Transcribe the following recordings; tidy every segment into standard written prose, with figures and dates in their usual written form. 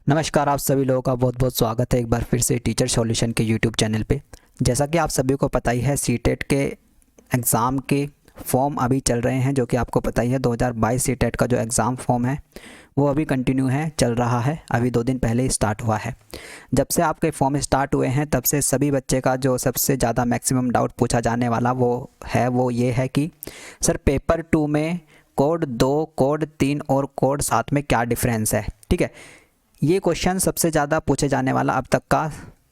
नमस्कार, आप सभी लोगों का बहुत बहुत स्वागत है एक बार फिर से टीचर सॉल्यूशन के यूट्यूब चैनल पे। जैसा कि आप सभी को पता ही है, सीटेट के एग्ज़ाम के फॉर्म अभी चल रहे हैं, जो कि आपको पता ही है 2022 सीटेट का जो एग्ज़ाम फॉर्म है वो अभी कंटिन्यू है, चल रहा है। अभी 2 दिन पहले ही स्टार्ट हुआ है। जब से आपके फॉर्म स्टार्ट हुए हैं तब से सभी बच्चे का जो सबसे ज़्यादा मैक्सिमम डाउट पूछा जाने वाला वो ये है कि सर पेपर 2 में कोड 2, कोड 3 और कोड 7 में क्या डिफरेंस है। ठीक है, ये क्वेश्चन सबसे ज़्यादा पूछे जाने वाला अब तक का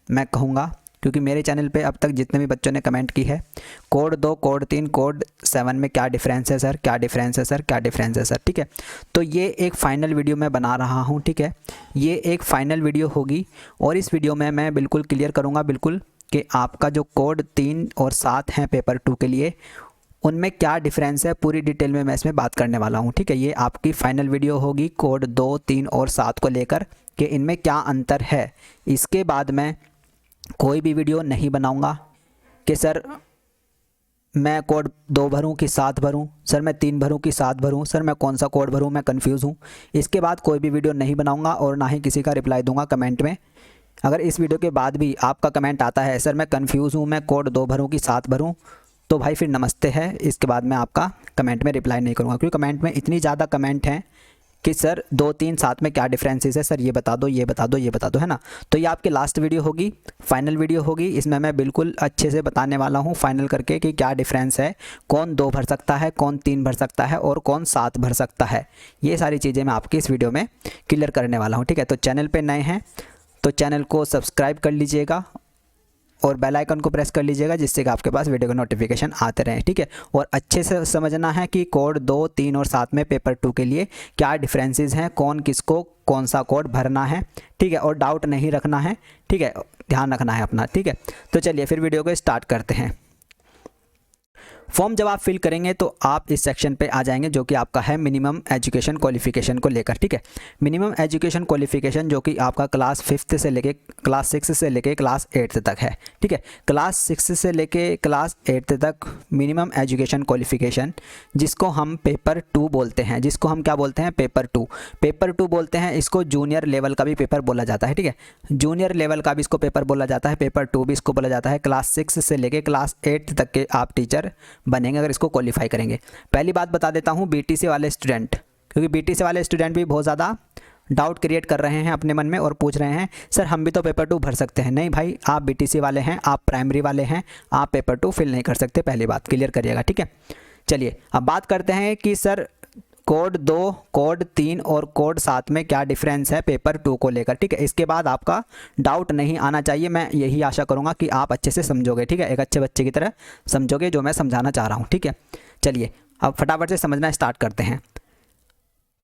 मैं कहूँगा, क्योंकि मेरे चैनल पे अब तक जितने भी बच्चों ने कमेंट की है कोड 2, कोड 3, कोड 7 में क्या डिफरेंस है सर, क्या डिफरेंस है सर, क्या डिफरेंस है सर। ठीक है, तो ये एक फ़ाइनल वीडियो मैं बना रहा हूँ। ठीक है, ये एक फ़ाइनल वीडियो होगी और इस वीडियो में मैं बिल्कुल क्लियर करूँगा बिल्कुल कि आपका जो कोड 3 और 7 हैं पेपर 2 के लिए, उनमें क्या डिफरेंस है, पूरी डिटेल में मैं इसमें बात करने वाला हूँ। ठीक है, ये आपकी फ़ाइनल वीडियो होगी कोड 2, 3 और 7 को लेकर कि इनमें क्या अंतर है। इसके बाद मैं कोई भी वीडियो नहीं बनाऊँगा कि सर मैं कोड 2 भरूँ कि 7 भरूँ, सर मैं 3 भरूँ कि 7 भरूँ, सर मैं कौन सा कोड भरूँ, मैं कंफ्यूज हूँ। इसके बाद कोई भी वीडियो नहीं बनाऊँगा और ना ही किसी का रिप्लाई दूंगा कमेंट में। अगर इस वीडियो के बाद भी आपका कमेंट आता है सर मैं कंफ्यूज हूँ, मैं कोड 2 भरूँ कि 7 भरूँ, तो भाई फिर नमस्ते है। इसके बाद मैं आपका कमेंट में रिप्लाई नहीं करूँगा, क्योंकि कमेंट में इतनी ज़्यादा कमेंट हैं कि सर 2, 3, 7 में क्या डिफरेंसेस है, सर ये बता दो, ये बता दो, ये बता दो, है ना। तो ये आपकी लास्ट वीडियो होगी, फाइनल वीडियो होगी। इसमें मैं बिल्कुल अच्छे से बताने वाला हूँ फाइनल करके कि क्या डिफरेंस है, कौन 2 भर सकता है, कौन 3 भर सकता है और कौन 7 भर सकता है। ये सारी चीज़ें मैं आपकी इस वीडियो में क्लियर करने वाला हूँ। ठीक है, तो चैनल पर नए हैं तो चैनल को सब्सक्राइब कर लीजिएगा और बेल आइकन को प्रेस कर लीजिएगा, जिससे कि आपके पास वीडियो का नोटिफिकेशन आते रहें। ठीक है, और अच्छे से समझना है कि कोड 2, 3 और 7 में पेपर 2 के लिए क्या डिफरेंसेस हैं, कौन किसको कौन सा कोड भरना है। ठीक है, और डाउट नहीं रखना है। ठीक है, ध्यान रखना है अपना। ठीक है, तो चलिए फिर वीडियो को स्टार्ट करते हैं। फॉर्म जब आप फिल करेंगे तो आप इस सेक्शन पे आ जाएंगे, जो कि आपका है मिनिमम एजुकेशन क्वालिफिकेशन को लेकर। ठीक है, मिनिमम एजुकेशन क्वालिफिकेशन जो कि आपका क्लास 5th से लेके क्लास 6 से लेके क्लास 8th तक है। ठीक है, क्लास 6 से लेके क्लास 8th तक मिनिमम एजुकेशन क्वालिफिकेशन, जिसको हम पेपर 2 बोलते हैं, जिसको हम क्या बोलते हैं, पेपर 2। पेपर 2 बोलते हैं इसको। जूनियर लेवल का भी पेपर बोला जाता है। ठीक है, जूनियर लेवल का भी इसको पेपर बोला जाता है, पेपर 2 भी इसको बोला जाता है। क्लास 6 से लेके क्लास 8th तक के आप टीचर बनेंगे अगर इसको क्वालिफाई करेंगे। पहली बात बता देता हूँ बीटीसी वाले स्टूडेंट, क्योंकि बीटीसी वाले स्टूडेंट भी बहुत ज़्यादा डाउट क्रिएट कर रहे हैं अपने मन में और पूछ रहे हैं सर हम भी तो पेपर 2 भर सकते हैं। नहीं भाई, आप बीटीसी वाले हैं, आप प्राइमरी वाले हैं, आप पेपर 2 फिल नहीं कर सकते। पहली बात क्लियर करिएगा। ठीक है, चलिए अब बात करते हैं कि सर कोड 2, कोड 3 और कोड 7 में क्या डिफरेंस है पेपर 2 को लेकर। ठीक है, इसके बाद आपका डाउट नहीं आना चाहिए। मैं यही आशा करूंगा कि आप अच्छे से समझोगे। ठीक है, एक अच्छे बच्चे की तरह समझोगे जो मैं समझाना चाह रहा हूं। ठीक है, चलिए अब फटाफट से समझना स्टार्ट करते हैं।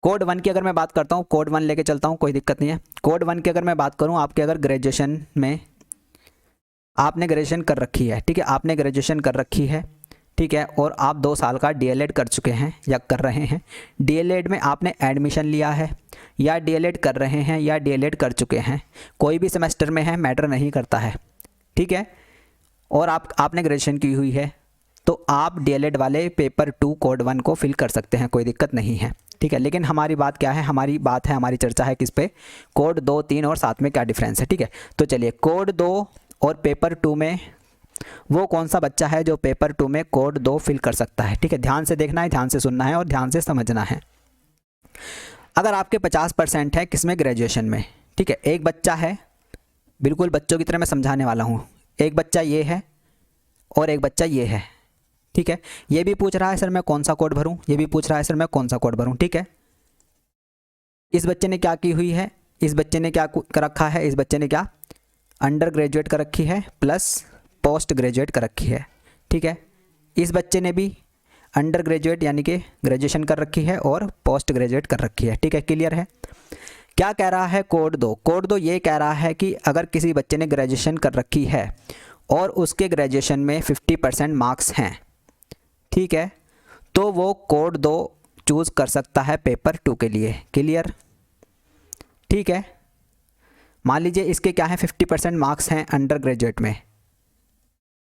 कोड 1 की अगर मैं बात करता हूँ, कोड 1 लेके चलता हूँ, कोई दिक्कत नहीं है। कोड 1 की अगर मैं बात करूँ, आपके अगर ग्रेजुएशन में आपने ग्रेजुएशन कर रखी है, ठीक है, आपने ग्रेजुएशन कर रखी है, ठीक है, और आप 2 साल का डीएलएड कर चुके हैं या कर रहे हैं, डीएलएड में आपने एडमिशन लिया है या डीएलएड कर रहे हैं या डीएलएड कर चुके हैं, कोई भी सेमेस्टर में है, मैटर नहीं करता है। ठीक है, और आपने ग्रेजुएशन की हुई है तो आप डीएलएड वाले पेपर 2 कोड 1 को फिल कर सकते हैं, कोई दिक्कत नहीं है। ठीक है, लेकिन हमारी बात क्या है, हमारी बात है, हमारी चर्चा है किस पे, कोड 2, 3 और 7 में क्या डिफरेंस है। ठीक है, तो चलिए कोड 2 और पेपर 2 में वो कौन सा बच्चा है जो पेपर 2 में कोड 2 फिल कर सकता है। ठीक है, ध्यान से देखना है, ध्यान से सुनना है और ध्यान से समझना है। अगर आपके 50% है किसमें, ग्रेजुएशन में। ठीक है, एक बच्चा है, बिल्कुल बच्चों की तरह मैं समझाने वाला हूँ, एक बच्चा ये है और एक बच्चा ये है। ठीक है, ये भी पूछ रहा है सर मैं कौन सा कोड भरूँ, ये भी पूछ रहा है सर मैं कौन सा कोड भरूँ। ठीक है, इस बच्चे ने क्या की हुई है, इस बच्चे ने क्या कर रखा है, इस बच्चे ने क्या अंडर ग्रेजुएट कर रखी है प्लस पोस्ट ग्रेजुएट कर रखी है। ठीक है, इस बच्चे ने भी अंडर ग्रेजुएट यानी कि ग्रेजुएशन कर रखी है और पोस्ट ग्रेजुएट कर रखी है। ठीक है, क्लियर है। क्या कह रहा है कोड 2, कोड 2 ये कह रहा है कि अगर किसी बच्चे ने ग्रेजुएशन कर रखी है और उसके ग्रेजुएशन में 50% मार्क्स हैं, ठीक है, तो वो कोड 2 चूज़ कर सकता है पेपर 2 के लिए। क्लियर। ठीक है, मान लीजिए इसके क्या है, 50% मार्क्स हैं अंडर ग्रेजुएट में,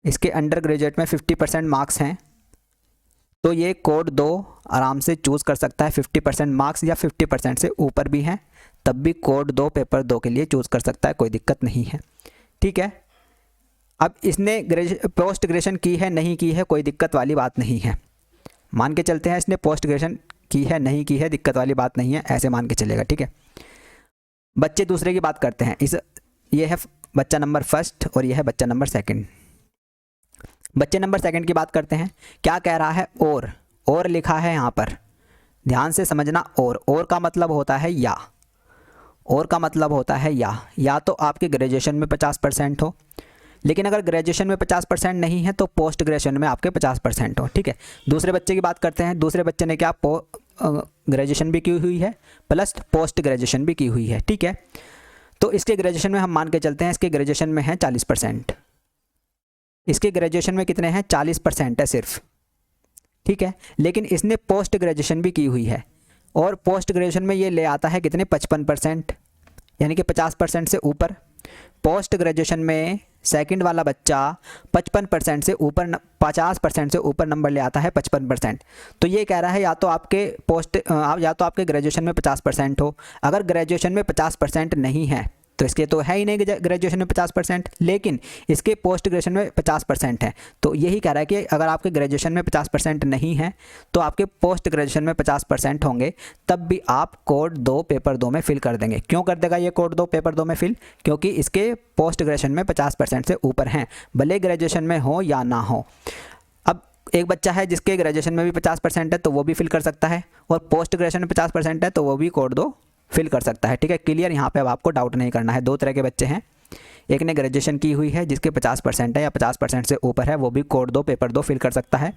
इसके अंडर ग्रेजुएट में 50% मार्क्स हैं, तो ये कोड 2 आराम से चूज़ कर सकता है। 50% मार्क्स या 50% से ऊपर भी हैं तब भी कोड 2 पेपर 2 के लिए चूज़ कर सकता है, कोई दिक्कत नहीं है। ठीक है, अब इसने पोस्ट ग्रेजुएशन की है नहीं की है, कोई दिक्कत वाली बात नहीं है। मान के चलते हैं इसने पोस्ट ग्रेजुएशन की है नहीं की है, दिक्कत वाली बात नहीं है, ऐसे मान के चलेगा। ठीक है, बच्चे दूसरे की बात करते हैं। ये है बच्चा नंबर फर्स्ट और ये है बच्चा नंबर सेकंड। बच्चे नंबर सेकंड की बात करते हैं। क्या कह रहा है? और लिखा है यहाँ पर, ध्यान से समझना। और का मतलब होता है या, और का मतलब होता है या तो आपके ग्रेजुएशन में 50% हो, लेकिन अगर ग्रेजुएशन में 50% नहीं है तो पोस्ट ग्रेजुएशन में आपके 50% हो। ठीक है, दूसरे बच्चे की बात करते हैं। दूसरे बच्चे ने क्या ग्रेजुएशन भी की हुई है प्लस पोस्ट ग्रेजुएशन भी की हुई है। ठीक है, तो इसके ग्रेजुएशन में हम मान के चलते हैं इसके ग्रेजुएशन में है 40%। इसके ग्रेजुएशन में कितने हैं? 40% है सिर्फ। ठीक है, लेकिन इसने पोस्ट ग्रेजुएशन भी की हुई है और पोस्ट ग्रेजुएशन में ये ले आता है कितने? 55%, यानी कि 50% से ऊपर। पोस्ट ग्रेजुएशन में सेकंड वाला बच्चा 55% से ऊपर 50% से ऊपर नंबर ले आता है 55%। तो ये कह रहा है या तो आपके ग्रेजुएशन में 50% हो। अगर ग्रेजुएशन में 50% नहीं है तो इसके तो है ही नहीं ग्रेजुएशन में 50%, लेकिन इसके पोस्ट ग्रेजुएशन में 50% है। तो यही कह रहा है कि अगर आपके ग्रेजुएशन में 50% नहीं है तो आपके पोस्ट ग्रेजुएशन में 50% होंगे, तब भी आप कोड 2 पेपर 2 में फिल कर देंगे। क्यों कर देगा ये कोड 2 पेपर 2 में फिल? क्योंकि इसके पोस्ट ग्रेजुएशन में 50% से ऊपर हैं, भले ग्रेजुएशन में हो या ना हो। अब एक बच्चा है जिसके ग्रेजुएशन में भी 50% है तो वो भी फिल कर सकता है, और पोस्ट ग्रेजुएशन में 50% है तो वो भी कोड 2 फिल कर सकता है। ठीक है, क्लियर? यहाँ पे अब आपको डाउट नहीं करना है। दो तरह के बच्चे हैं, एक ने ग्रेजुएशन की हुई है जिसके 50% है या 50% से ऊपर है, वो भी कोड 2 पेपर 2 फिल कर सकता है,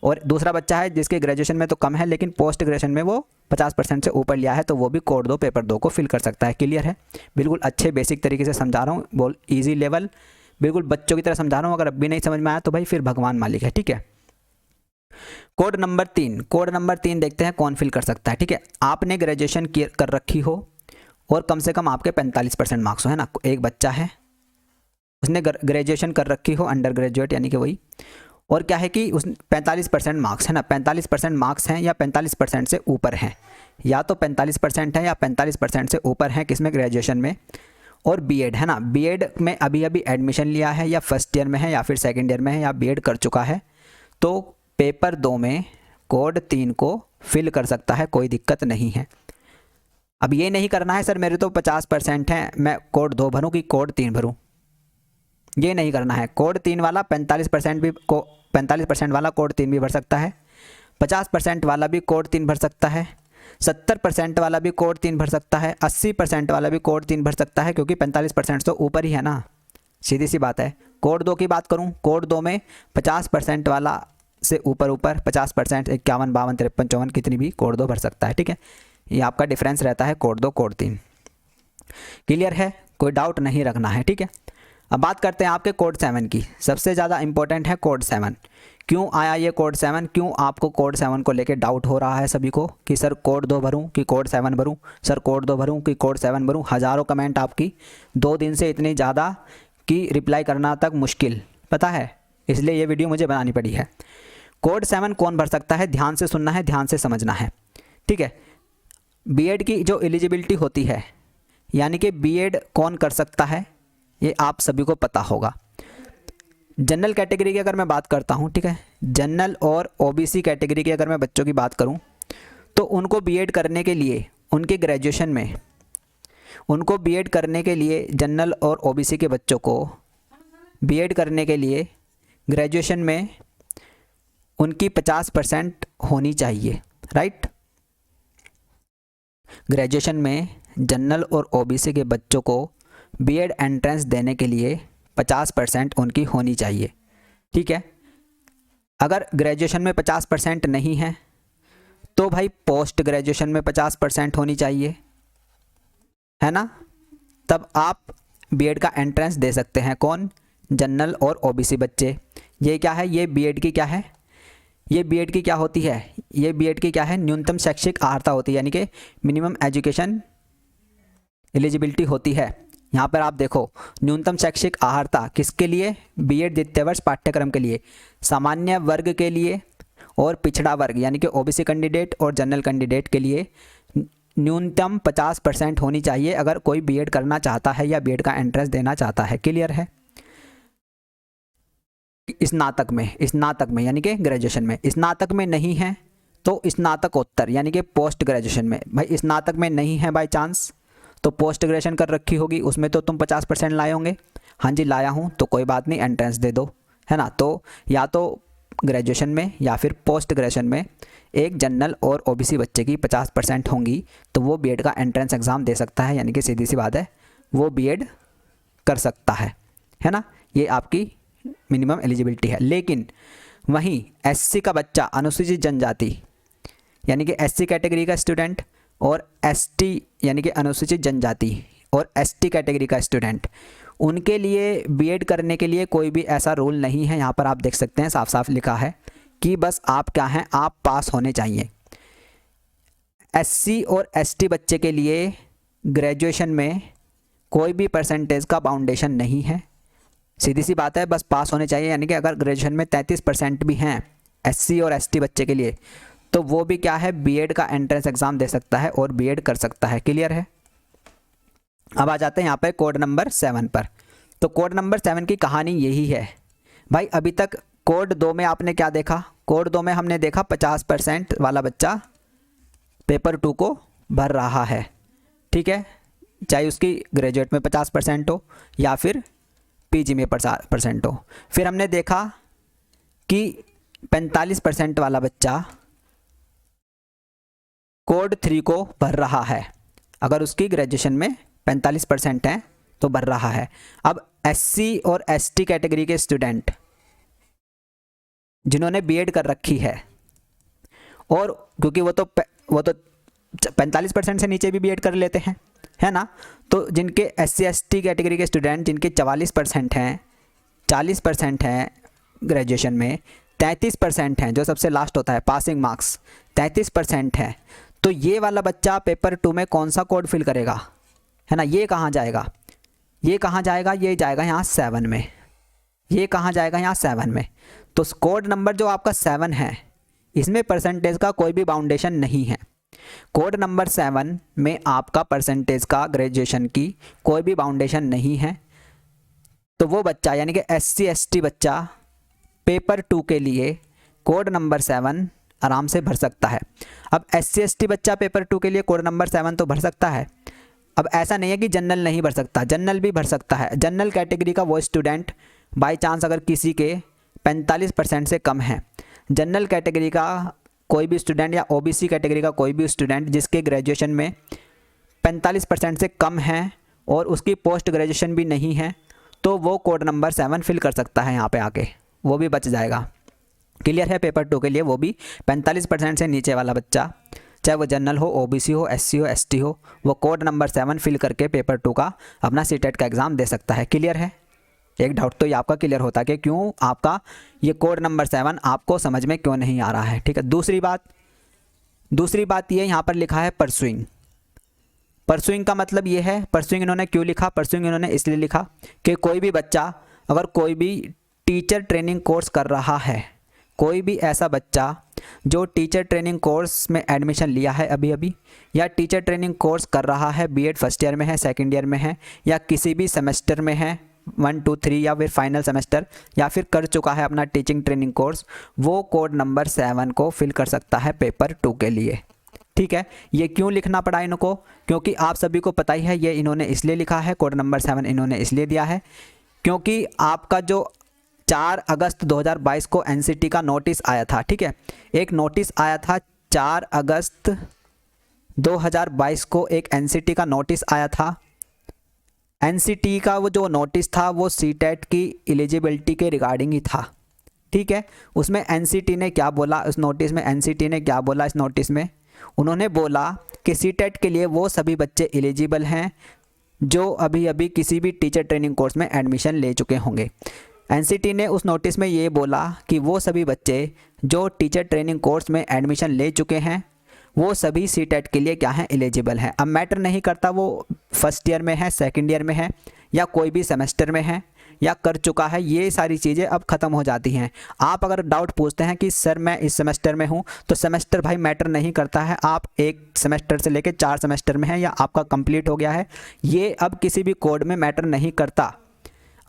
और दूसरा बच्चा है जिसके ग्रेजुएशन में तो कम है लेकिन पोस्ट ग्रेजुएशन में वो 50% से ऊपर लिया है तो वो भी कोड 2 पेपर 2 को फिल कर सकता है। क्लियर है? बिल्कुल अच्छे बेसिक तरीके से समझा रहा हूँ, बोल ईजी लेवल, बिल्कुल बच्चों की तरह समझा रहा हूँ। अगर अब भी नहीं समझ में आया तो भाई फिर भगवान मालिक है। ठीक है, कोड नंबर 3 देखते हैं कौन फिल कर सकता है। ठीक है, आपने ग्रेजुएशन कर रखी हो और कम से कम आपके 45% मार्क्स हो, है ना। एक बच्चा है उसने ग्रेजुएशन कर रखी हो, अंडर ग्रेजुएट यानी कि वही, और क्या है कि उस 45% मार्क्स है ना, 45% मार्क्स हैं या 45% से ऊपर हैं, या तो 45% है या 45% से ऊपर हैं किसमें? ग्रेजुएशन में। और बीएड है ना, बीएड में अभी एडमिशन लिया है या फर्स्ट ईयर में है या फिर सेकेंड ईयर में है या बीएड कर चुका है, तो पेपर 2 में कोड 3 को फिल कर सकता है, कोई दिक्कत नहीं है। अब ये नहीं करना है सर मेरे तो 50% है, मैं कोड 2 भरूँ कि कोड 3 भरूँ, ये नहीं करना है। कोड 3 वाला 45% वाला कोड 3 भी भर सकता है, 50% वाला भी कोड 3 भर सकता है, 70% वाला भी कोड 3 भर सकता है, 80% वाला भी कोड 3 भर सकता है, क्योंकि 45% तो ऊपर ही है ना, सीधी सी बात है। कोड 2 की बात करूँ, कोड 2 में 50% वाला से ऊपर 50%, 51, 52, 53, 54 कितनी भी कोड 2 भर सकता है। ठीक है, ये आपका डिफरेंस रहता है कोड 2 कोड 3। क्लियर है? कोई डाउट नहीं रखना है। ठीक है, अब बात करते हैं आपके कोड 7 की। सबसे ज़्यादा इंपॉर्टेंट है कोड 7। क्यों आया ये कोड 7? क्यों आपको कोड 7 को लेके डाउट हो रहा है सभी को कि सर कोड 2 भरूँ कि कोड 7 भरूँ, सर कोड 2 भरूँ कि कोड 7 भरूँ? हज़ारों कमेंट आपकी 2 दिन से इतनी ज़्यादा कि रिप्लाई करना तक मुश्किल, पता है, इसलिए ये वीडियो मुझे बनानी पड़ी है। कोड 7 कौन भर सकता है? ध्यान से सुनना है, ध्यान से समझना है। ठीक है, बीएड की जो एलिजिबिलिटी होती है, यानी कि बीएड कौन कर सकता है, ये आप सभी को पता होगा। जनरल कैटेगरी की अगर मैं बात करता हूँ, ठीक है, जनरल और ओबीसी कैटेगरी की अगर मैं बच्चों की बात करूँ तो उनको बीएड करने के लिए उनके ग्रेजुएशन में, उनको बीएड करने के लिए जनरल और ओबीसी के बच्चों को बीएड करने के लिए ग्रेजुएशन में उनकी 50% होनी चाहिए, राइट। ग्रेजुएशन में जनरल और ओबीसी के बच्चों को बीएड एंट्रेंस देने के लिए 50% उनकी होनी चाहिए। ठीक है, अगर ग्रेजुएशन में 50% नहीं है तो भाई पोस्ट ग्रेजुएशन में 50% होनी चाहिए, है ना। तब आप बीएड का एंट्रेंस दे सकते हैं। कौन? जनरल और ओबीसी बच्चे। ये क्या है? ये बीएड की क्या है? ये बीएड की क्या होती है? ये बीएड की क्या है? न्यूनतम शैक्षिक अर्हता होती है, यानी कि मिनिमम एजुकेशन एलिजिबिलिटी होती है। यहाँ पर आप देखो, न्यूनतम शैक्षिक अर्हता किसके लिए? बीएड द्वितीय वर्ष पाठ्यक्रम के लिए, सामान्य वर्ग के लिए और पिछड़ा वर्ग यानी कि ओबीसी कैंडिडेट और जनरल कैंडिडेट के लिए न्यूनतम 50% होनी चाहिए अगर कोई बीएड करना चाहता है या बीएड का एंट्रेंस देना चाहता है। क्लियर है? स्नातक में यानी कि ग्रेजुएशन में, स्नातक में नहीं है तो स्नातकोत्तर यानी कि पोस्ट ग्रेजुएशन में। भाई स्नातक में नहीं है बाय चांस तो पोस्ट ग्रेजुएशन कर रखी होगी, उसमें तो तुम 50% लाए होंगे। हाँ जी लाया हूँ, तो कोई बात नहीं, एंट्रेंस दे दो, है ना। तो या तो ग्रेजुएशन में या फिर पोस्ट ग्रेजुएशन में एक जनरल और ओबीसी बच्चे की 50% होंगी तो वो बीएड का एंट्रेंस एग्ज़ाम दे सकता है, यानी कि सीधी सी बात है वो बीएड कर सकता है ना। ये आपकी मिनिमम एलिजिबिलिटी है। लेकिन वहीं एससी का बच्चा, अनुसूचित जनजाति यानी कि एससी कैटेगरी का स्टूडेंट और एसटी यानी कि अनुसूचित जनजाति और एसटी कैटेगरी का स्टूडेंट, उनके लिए बीएड करने के लिए कोई भी ऐसा रूल नहीं है। यहाँ पर आप देख सकते हैं साफ साफ लिखा है कि बस आप क्या हैं, आप पास होने चाहिए। एससी और एसटी बच्चे के लिए ग्रेजुएशन में कोई भी परसेंटेज का बाउंडेशन नहीं है, सीधी सी बात है, बस पास होने चाहिए। यानी कि अगर ग्रेजुएशन में 33% भी हैं एससी और एसटी बच्चे के लिए तो वो भी क्या है, बीएड का एंट्रेंस एग्ज़ाम दे सकता है और बीएड कर सकता है। क्लियर है? अब आ जाते हैं यहाँ पे कोड नंबर 7 पर। तो कोड नंबर 7 की कहानी यही है भाई। अभी तक कोड 2 में आपने क्या देखा? कोड 2 में हमने देखा 50% वाला बच्चा पेपर 2 को भर रहा है, ठीक है, चाहे उसकी ग्रेजुएट में 50% हो या फिर पीजी में 50% हो। फिर हमने देखा कि 45% वाला बच्चा कोड 3 को भर रहा है, अगर उसकी ग्रेजुएशन में 45% है तो भर रहा है। अब एससी और एसटी कैटेगरी के स्टूडेंट जिन्होंने बीएड कर रखी है, और क्योंकि वो तो 45% से नीचे भी बीएड कर लेते हैं, है ना, तो जिनके एससी एसटी कैटेगरी के स्टूडेंट जिनके 44% हैं, 40% हैं ग्रेजुएशन में, 33% हैं जो सबसे लास्ट होता है पासिंग मार्क्स, 33% है, तो ये वाला बच्चा पेपर 2 में कौन सा कोड फिल करेगा, है ना। ये कहाँ जाएगा? ये कहाँ जाएगा? ये जाएगा यहाँ 7 में। ये कहाँ जाएगा? यहाँ 7 में। तो कोड नंबर जो आपका 7 है इसमें परसेंटेज का कोई भी बाउंडेशन नहीं है। कोड नंबर 7 में आपका परसेंटेज का ग्रेजुएशन की कोई भी बाउंडेशन नहीं है। तो वो बच्चा यानी कि एससी एसटी बच्चा पेपर 2 के लिए कोड नंबर 7 आराम से भर सकता है। अब एससी एसटी बच्चा पेपर 2 के लिए कोड नंबर 7 तो भर सकता है। अब ऐसा नहीं है कि जनरल नहीं भर सकता, जनरल भी भर सकता है। जनरल कैटेगरी का वो स्टूडेंट बाय चांस अगर किसी के 45% से कम है, जनरल कैटेगरी का कोई भी स्टूडेंट या ओबीसी कैटेगरी का कोई भी स्टूडेंट जिसके ग्रेजुएशन में 45% से कम है और उसकी पोस्ट ग्रेजुएशन भी नहीं है, तो वो कोड नंबर 7 फिल कर सकता है यहाँ पे आके, वो भी बच जाएगा। क्लियर है? पेपर 2 के लिए वो भी 45% से नीचे वाला बच्चा, चाहे वो जनरल हो, ओबीसी हो, एससी हो, एसटी हो, वो कोड नंबर 7 फिल करके पेपर 2 का अपना सीटेट का एग्ज़ाम दे सकता है। क्लियर है? एक डाउट तो ये आपका क्लियर होता है कि क्यों आपका ये कोड नंबर 7 आपको समझ में क्यों नहीं आ रहा है, ठीक है। दूसरी बात ये यहाँ पर लिखा है परसुइंग। परसुइंग का मतलब ये है, परसुइंग इन्होंने क्यों लिखा? परसुइंग इन्होंने इसलिए लिखा कि कोई भी बच्चा अगर कोई भी टीचर ट्रेनिंग कोर्स कर रहा है, कोई भी ऐसा बच्चा जो टीचर ट्रेनिंग कोर्स में एडमिशन लिया है अभी अभी, या टीचर ट्रेनिंग कोर्स कर रहा है, बीएड फर्स्ट ईयर में है, सेकंड ईयर में है, या किसी भी सेमेस्टर में है 1, 2, 3 या फिर फाइनल सेमेस्टर, या फिर कर चुका है अपना टीचिंग ट्रेनिंग कोर्स, वो कोड नंबर 7 को फिल कर सकता है पेपर 2 के लिए, ठीक है। ये क्यों लिखना पड़ा इनको? क्योंकि आप सभी को पता ही है ये इन्होंने इसलिए लिखा है, कोड नंबर 7 इन्होंने इसलिए दिया है क्योंकि आपका जो 4 अगस्त 2022 को एनसीटी का नोटिस आया था, ठीक है, एक नोटिस आया था 4 अगस्त 2022 को एक एनसीटी का नोटिस आया था। एनसीटी का वो जो नोटिस था वो सीटेट की एलिजिबिलिटी के रिगार्डिंग ही था, ठीक है। उसमें एनसीटी ने क्या बोला उस नोटिस में? एनसीटी ने क्या बोला इस नोटिस में? उन्होंने बोला कि सीटेट के लिए वो सभी बच्चे एलिजिबल हैं जो अभी अभी किसी भी टीचर ट्रेनिंग कोर्स में एडमिशन ले चुके होंगे। एनसीटी ने उस नोटिस में ये बोला कि वो सभी बच्चे जो टीचर ट्रेनिंग कोर्स में एडमिशन ले चुके हैं वो सभी सीटेट के लिए क्या हैं, एलिजिबल हैं। अब मैटर नहीं करता वो फर्स्ट ईयर में है, सेकंड ईयर में है, या कोई भी सेमेस्टर में है, या कर चुका है, ये सारी चीज़ें अब ख़त्म हो जाती हैं। आप अगर डाउट पूछते हैं कि सर मैं इस सेमेस्टर में हूँ, तो सेमेस्टर भाई मैटर नहीं करता है। आप एक सेमेस्टर से लेकर 4 सेमेस्टर में हैं या आपका कंप्लीट हो गया है, ये अब किसी भी कोड में मैटर नहीं करता।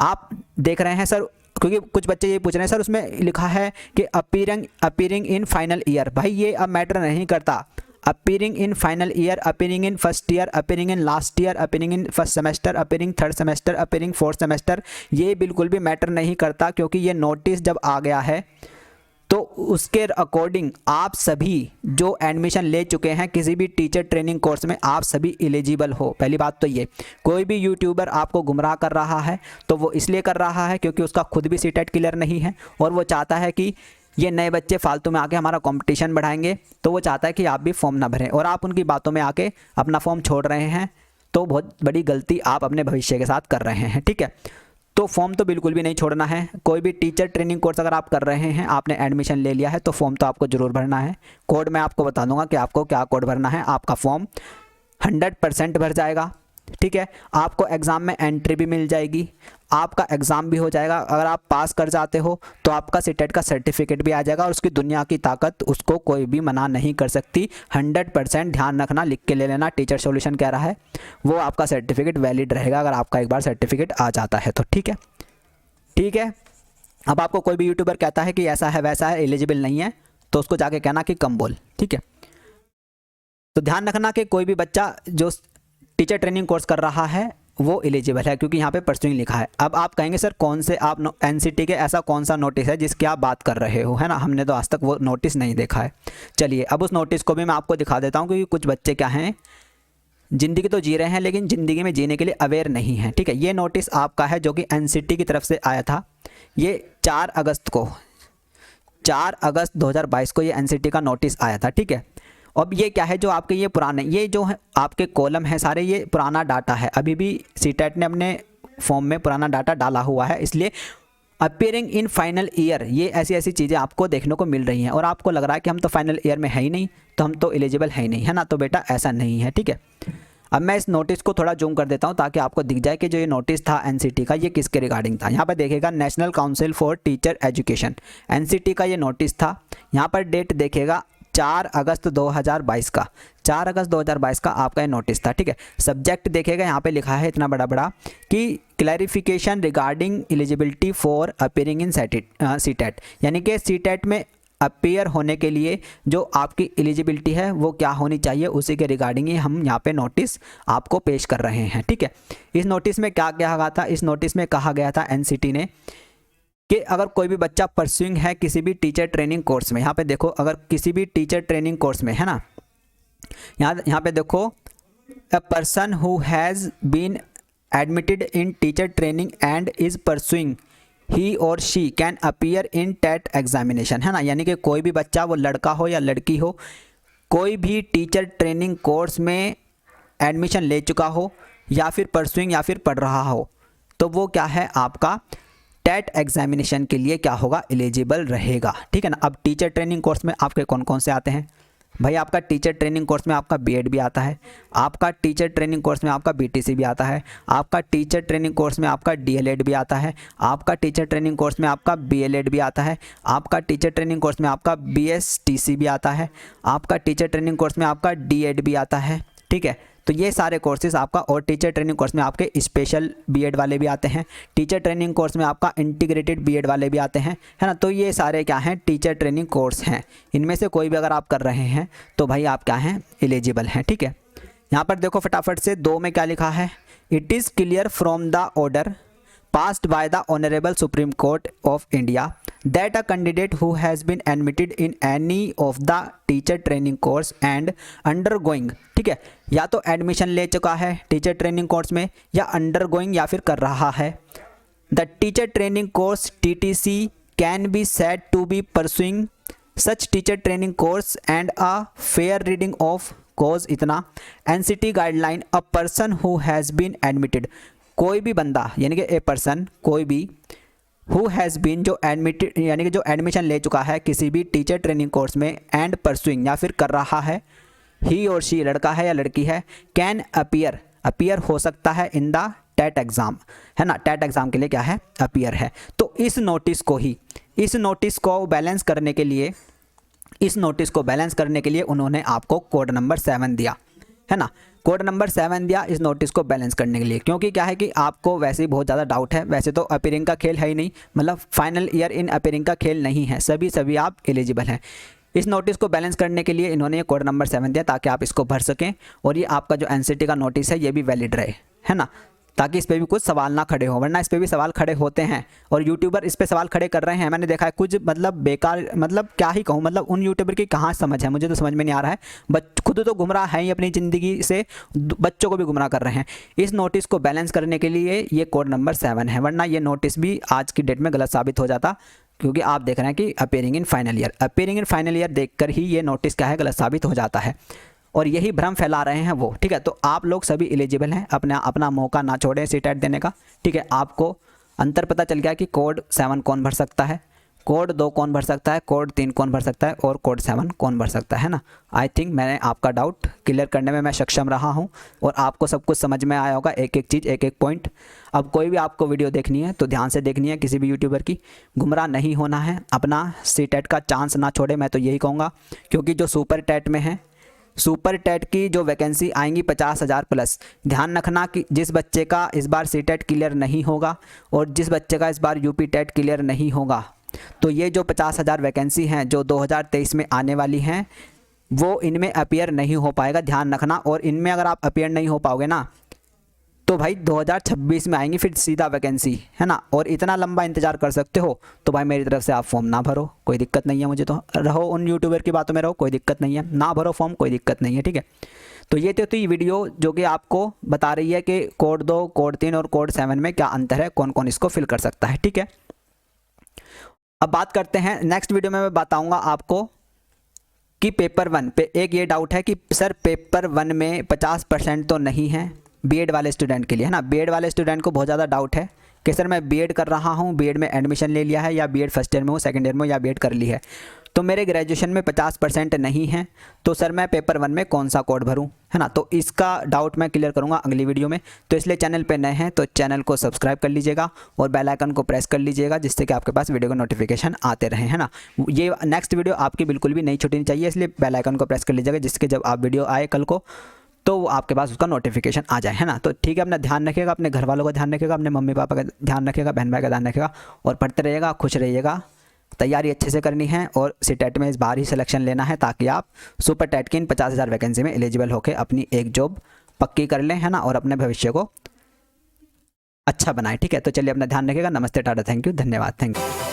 आप देख रहे हैं सर, क्योंकि कुछ बच्चे ये पूछ रहे हैं सर उसमें लिखा है कि अपीयरिंग इन फाइनल ईयर, भाई ये अब मैटर नहीं करता। Appearing in final year, appearing in first year, appearing in last year, appearing in first semester, appearing third semester, appearing fourth semester, ये बिल्कुल भी मैटर नहीं करता, क्योंकि ये नोटिस जब आ गया है तो उसके अकॉर्डिंग आप सभी जो एडमिशन ले चुके हैं किसी भी टीचर ट्रेनिंग कोर्स में, आप सभी एलिजिबल हो। पहली बात तो ये, कोई भी यूट्यूबर आपको गुमराह कर रहा है तो वो इसलिए कर रहा है क्योंकि उसका खुद भी सीटेट क्लियर नहीं है और वो चाहता है कि ये नए बच्चे फालतू में आके हमारा कंपटीशन बढ़ाएंगे, तो वो चाहता है कि आप भी फॉर्म ना भरें और आप उनकी बातों में आके अपना फॉर्म छोड़ रहे हैं, तो बहुत बड़ी गलती आप अपने भविष्य के साथ कर रहे हैं। ठीक है, तो फॉर्म तो बिल्कुल भी नहीं छोड़ना है। कोई भी टीचर ट्रेनिंग कोर्स अगर आप कर रहे हैं, आपने एडमिशन ले लिया है, तो फॉर्म तो आपको ज़रूर भरना है। कोड मैं आपको बता दूंगा कि आपको क्या कोड भरना है, आपका फॉर्म 100% भर जाएगा। ठीक है, आपको एग्ज़ाम में एंट्री भी मिल जाएगी, आपका एग्ज़ाम भी हो जाएगा। अगर आप पास कर जाते हो तो आपका सीटेट का सर्टिफिकेट भी आ जाएगा और उसकी दुनिया की ताकत उसको कोई भी मना नहीं कर सकती। 100% ध्यान रखना, लिख के ले लेना, टीचर सॉल्यूशन कह रहा है, वो आपका सर्टिफिकेट वैलिड रहेगा अगर आपका एक बार सर्टिफिकेट आ जाता है तो। ठीक है, ठीक है। अब आपको कोई भी यूट्यूबर कहता है कि ऐसा है वैसा है, एलिजिबल नहीं है, तो उसको जाके कहना कि कम बोल। ठीक है, तो ध्यान रखना कि कोई भी बच्चा जो टीचर ट्रेनिंग कोर्स कर रहा है वो एलिजिबल है, क्योंकि यहाँ पे परस्यूइंग लिखा है। अब आप कहेंगे सर कौन से आप एनसीटी के ऐसा कौन सा नोटिस है जिसकी आप बात कर रहे हो, है ना, हमने तो आज तक वो नोटिस नहीं देखा है। चलिए अब उस नोटिस को भी मैं आपको दिखा देता हूँ, क्योंकि कुछ बच्चे क्या हैं, ज़िंदगी तो जी रहे हैं लेकिन ज़िंदगी में जीने के लिए अवेयर नहीं है। ठीक है, ये नोटिस आपका है जो कि एनसीटी की तरफ से आया था, ये 4 अगस्त 2022 को ये एनसीटी का नोटिस आया था। ठीक है, अब ये क्या है, जो आपके ये पुराने, ये जो है आपके कॉलम है सारे, ये पुराना डाटा है, अभी भी सीटेट ने अपने फॉर्म में पुराना डाटा डाला हुआ है, इसलिए अपीयरिंग इन फाइनल ईयर, ये ऐसी ऐसी चीज़ें आपको देखने को मिल रही हैं और आपको लग रहा है कि हम तो फाइनल ईयर में है ही नहीं, तो हम तो एलिजिबल है ही नहीं, है ना। तो बेटा ऐसा नहीं है। ठीक है, अब मैं इस नोटिस को थोड़ा जूम कर देता हूं ताकि आपको दिख जाए कि जो ये नोटिस था एनसीटी का, ये किसके रिगार्डिंग था। यहाँ पर देखिएगा national council for teacher education, NCT का ये नोटिस था। यहाँ पर डेट देखिएगा 4 अगस्त 2022 का, 4 अगस्त 2022 का आपका ये नोटिस था। ठीक है, सब्जेक्ट देखिएगा यहाँ पे लिखा है इतना बड़ा बड़ा कि clarification regarding eligibility for appearing in CTET, यानी कि सीटेट में अपीयर होने के लिए जो आपकी एलिजिबिलिटी है वो क्या होनी चाहिए, उसी के रिगार्डिंग ही हम यहाँ पे नोटिस आपको पेश कर रहे हैं। ठीक है, इस नोटिस में क्या कहा गया था, इस नोटिस में कहा गया था एनसीटी ने कि अगर कोई भी बच्चा परस्यूइंग है किसी भी टीचर ट्रेनिंग कोर्स में, यहाँ पे देखो, अगर किसी भी टीचर ट्रेनिंग कोर्स में, है ना, यहाँ पे देखो, a person who has been admitted in teacher training and is pursuing he और she can appear in TET examination, है ना, यानी कि कोई भी बच्चा, वो लड़का हो या लड़की हो, कोई भी टीचर ट्रेनिंग कोर्स में एडमिशन ले चुका हो या फिर परस्यूइंग या फिर पढ़ रहा हो, तो वो क्या है, आपका टेट एग्जामिनेशन के लिए क्या होगा, एलिजिबल रहेगा। ठीक है ना। अब टीचर ट्रेनिंग कोर्स में आपके कौन कौन से आते हैं भाई, आपका टीचर ट्रेनिंग कोर्स में आपका बीएड भी आता है, आपका टीचर ट्रेनिंग कोर्स में आपका बीटीसी भी आता है, आपका टीचर ट्रेनिंग कोर्स में आपका डीएलएड भी आता है, आपका टीचर ट्रेनिंग कोर्स में आपका बीएलएड भी आता है, आपका टीचर ट्रेनिंग कोर्स में आपका बीएसटीसी भी आता है, आपका टीचर ट्रेनिंग कोर्स में आपका डीएड भी आता है। ठीक है, तो ये सारे कोर्सेज आपका, और टीचर ट्रेनिंग कोर्स में आपके स्पेशल बीएड वाले भी आते हैं, टीचर ट्रेनिंग कोर्स में आपका इंटीग्रेटेड बीएड वाले भी आते हैं, है ना। तो ये सारे क्या हैं, टीचर ट्रेनिंग कोर्स हैं। इनमें से कोई भी अगर आप कर रहे हैं तो भाई आप क्या हैं, एलिजिबल हैं। ठीक है, यहाँ पर देखो फटाफट से 2 में क्या लिखा है, it is clear from the order passed by the Honorable Supreme Court of India that a candidate who has been admitted in any of the teacher training course and undergoing, ठीक है, या तो एडमिशन ले चुका है teacher training course में या undergoing या फिर कर रहा है, the teacher training course TTC can be said to be pursuing such teacher training course and a fair reading of course इतना NCT guideline, a person who has been admitted, कोई भी बंदा यानी कि ए पर्सन, कोई भी who has been, जो admitted यानी कि जो एडमिशन ले चुका है किसी भी टीचर ट्रेनिंग कोर्स में, एंड परसुइंग या फिर कर रहा है, ही और शी लड़का है या लड़की है, कैन अपीयर हो सकता है इन द टेट एग्ज़ाम, है ना, टेट एग्ज़ाम के लिए क्या है, अपीयर है। तो इस नोटिस को बैलेंस करने के लिए उन्होंने आपको कोड नंबर 7 दिया, है ना, कोड नंबर 7 दिया इस नोटिस को बैलेंस करने के लिए। क्योंकि क्या है कि आपको वैसे ही बहुत ज़्यादा डाउट है, वैसे तो अपीयरिंग का खेल है ही नहीं, मतलब फाइनल ईयर इन अपीयरिंग का खेल नहीं है, सभी आप एलिजिबल हैं। इस नोटिस को बैलेंस करने के लिए इन्होंने ये कोड नंबर 7 दिया ताकि आप इसको भर सकें और ये आपका जो एनसीटी का नोटिस है ये भी वैलिड रहे, है ना, ताकि इस पर भी कुछ सवाल ना खड़े हो, वरना इस पर भी सवाल खड़े होते हैं और यूट्यूबर इस पे सवाल खड़े कर रहे हैं। मैंने देखा है कुछ मतलब बेकार, मतलब क्या ही कहूँ, मतलब उन यूट्यूबर की कहाँ समझ है, मुझे तो समझ में नहीं आ रहा है। खुद तो गुमराह है ही अपनी ज़िंदगी से, बच्चों को भी गुमराह कर रहे हैं। इस नोटिस को बैलेंस करने के लिए ये कोड नंबर 7 है, वरना ये नोटिस भी आज की डेट में गलत साबित हो जाता, क्योंकि आप देख रहे हैं कि अपीयरिंग इन फाइनल ईयर देखकर ही ये नोटिस क्या है, गलत साबित हो जाता है और यही भ्रम फैला रहे हैं वो, ठीक है। तो आप लोग सभी एलिजिबल हैं, अपना मौका ना छोड़ें सीटेट देने का, ठीक है। आपको अंतर पता चल गया कि कोड 7 कौन भर सकता है, कोड 2 कौन भर सकता है, कोड 3 कौन भर सकता है और कोड 7 कौन भर सकता है ना। आई थिंक मैंने आपका डाउट क्लियर करने में मैं सक्षम रहा हूं और आपको सब कुछ समझ में आया होगा, एक एक चीज़, एक एक पॉइंट। अब कोई भी आपको वीडियो देखनी है तो ध्यान से देखनी है, किसी भी यूट्यूबर की, गुमराह नहीं होना है, अपना सीटेट का चांस ना छोड़े, मैं तो यही कहूँगा। क्योंकि जो सुपर टेट में है, सुपर टेट की जो वैकेंसी आएंगी 50,000 प्लस, ध्यान रखना कि जिस बच्चे का इस बार सीटेट क्लियर नहीं होगा और जिस बच्चे का इस बार यूपी टेट क्लियर नहीं होगा, तो ये जो 50,000 वैकेंसी हैं जो 2023 में आने वाली हैं, वो इनमें अपीयर नहीं हो पाएगा, ध्यान रखना। और इनमें अगर आप अपीयर नहीं हो पाओगे ना, तो भाई 2026 में आएंगी फिर सीधा वैकेंसी, है ना। और इतना लंबा इंतजार कर सकते हो तो भाई मेरी तरफ से आप फॉर्म ना भरो, कोई दिक्कत नहीं है, मुझे तो रहो उन यूट्यूबर की बातों में रहो, कोई दिक्कत नहीं है, ना भरो फॉर्म, कोई दिक्कत नहीं है, ठीक है। तो ये तो ये वीडियो जो कि आपको बता रही है कि कोड 2, कोड 3 और कोड 7 में क्या अंतर है, कौन कौन इसको फिल कर सकता है, ठीक है। अब बात करते हैं, नेक्स्ट वीडियो में मैं बताऊँगा आपको कि पेपर 1 पे एक ये डाउट है कि सर पेपर 1 में 50% तो नहीं है बीएड वाले स्टूडेंट के लिए, है ना। बीएड वाले स्टूडेंट को बहुत ज़्यादा डाउट है कि सर मैं बीएड कर रहा हूँ, बीएड में एडमिशन ले लिया है, या बीएड फर्स्ट ईयर में हूँ, सेकंड ईयर में, या बीएड कर ली है, तो मेरे ग्रेजुएशन में 50% नहीं है, तो सर मैं पेपर 1 में कौन सा कोड भरूँ, है ना। तो इसका डाउट मैं क्लियर करूँगा अगली वीडियो में। तो इसलिए चैनल पे नए हैं तो चैनल को सब्सक्राइब कर लीजिएगा और बेल आइकन को प्रेस कर लीजिएगा, जिससे कि आपके पास वीडियो का नोटिफिकेशन आते रहें, है ना। ये नेक्स्ट वीडियो आपकी बिल्कुल भी नहीं छूटनी चाहिए, इसलिए बेल आइकन को प्रेस कर लीजिएगा, जिसके जब आप वीडियो आए कल को तो आपके पास उसका नोटिफिकेशन आ जाए, है ना। तो ठीक है, अपना ध्यान रखिएगा, अपने घर वालों का ध्यान रखिएगा, अपने मम्मी पापा का ध्यान रखिएगा, बहन भाई का ध्यान रखिएगा और पढ़ते रहिएगा, खुश रहिएगा। तैयारी अच्छे से करनी है और सीटेट में इस बार ही सिलेक्शन लेना है, ताकि आप सुपर टेट की इन 50,000 वैकेंसी में एलिजिबल होकर अपनी एक जॉब पक्की कर लें, है ना, और अपने भविष्य को अच्छा बनाएं, ठीक है। तो चलिए अपना ध्यान रखिएगा। नमस्ते, टाटा, थैंक यू, धन्यवाद, थैंक यू।